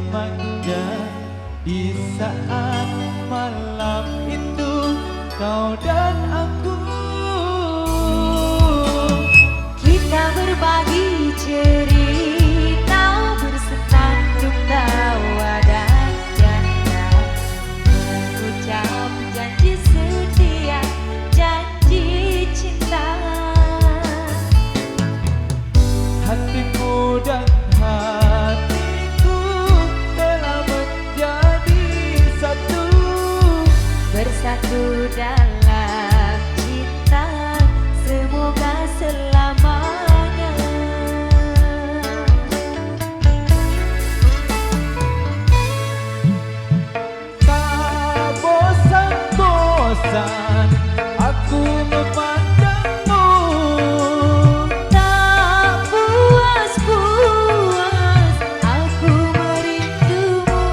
manja di saat malam itu kau dan aku. Kita berbagi cerita, bersenandung tawa dan canda, mengucap janji setia, janji cinta. Hatimu dan hatiku telah menjadi satu, Bersatu dalam cinta, semoga selamanya. tak bosan-bosan aku memandangmu, Tak puas-puas aku merindumu.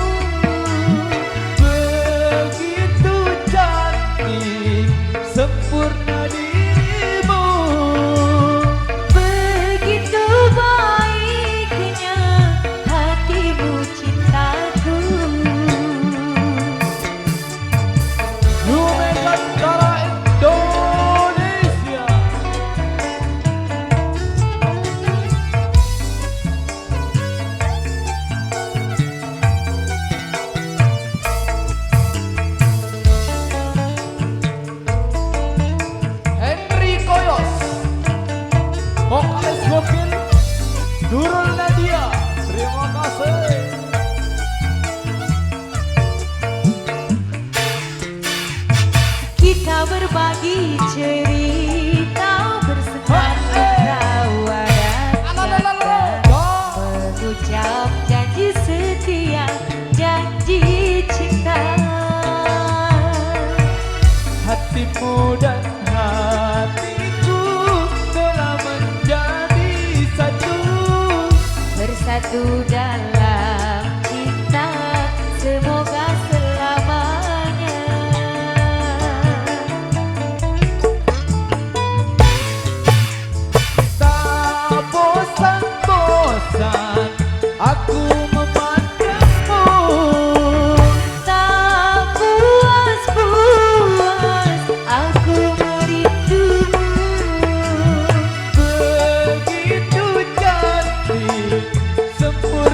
begitu cantik sempurna dirimu. Begitu baiknya hatimu cintaku. Nusantara Indonesia. Henry Koyos, vokalis gokil Nurul Nadia, terima kasih. Kita berbagi cerita, bersenandung tawa dan canda, mengucap janji setia, janji cinta. Hatimu dan hatiku telah menjadi satu, Bersatu dalam cinta, semoga selamanya. tak bosan-bosan aku memandangmu, Tak puas-puas aku merindumu. begitu cantik sempurna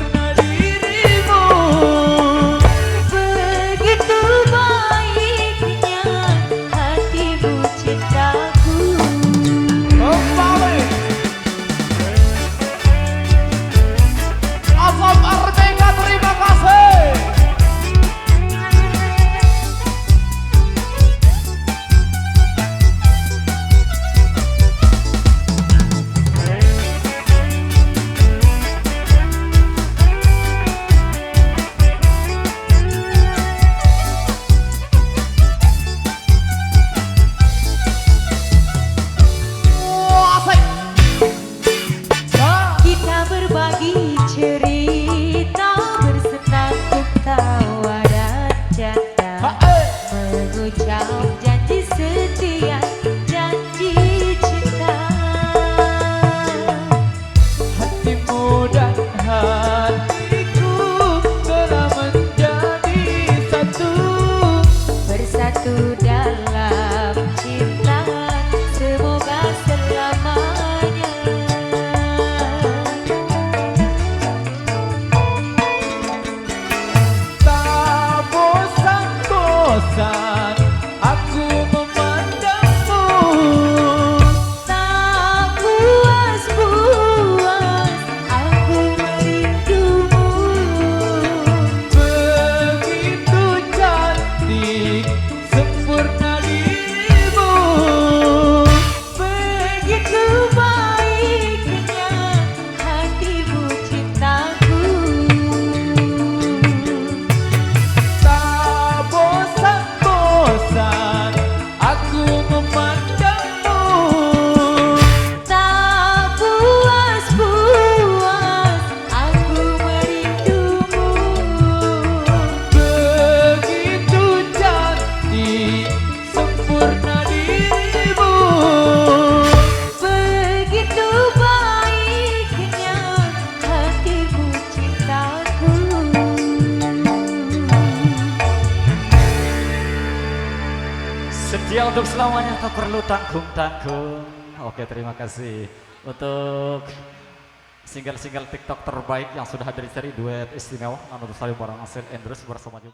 Ya untuk selamanya tak perlu tanggung-tanggung. Oke, terima kasih untuk single-single TikTok terbaik yang sudah hadir di seri duet istimewa. Nanu Salim bareng Ansel Andrews bersama juga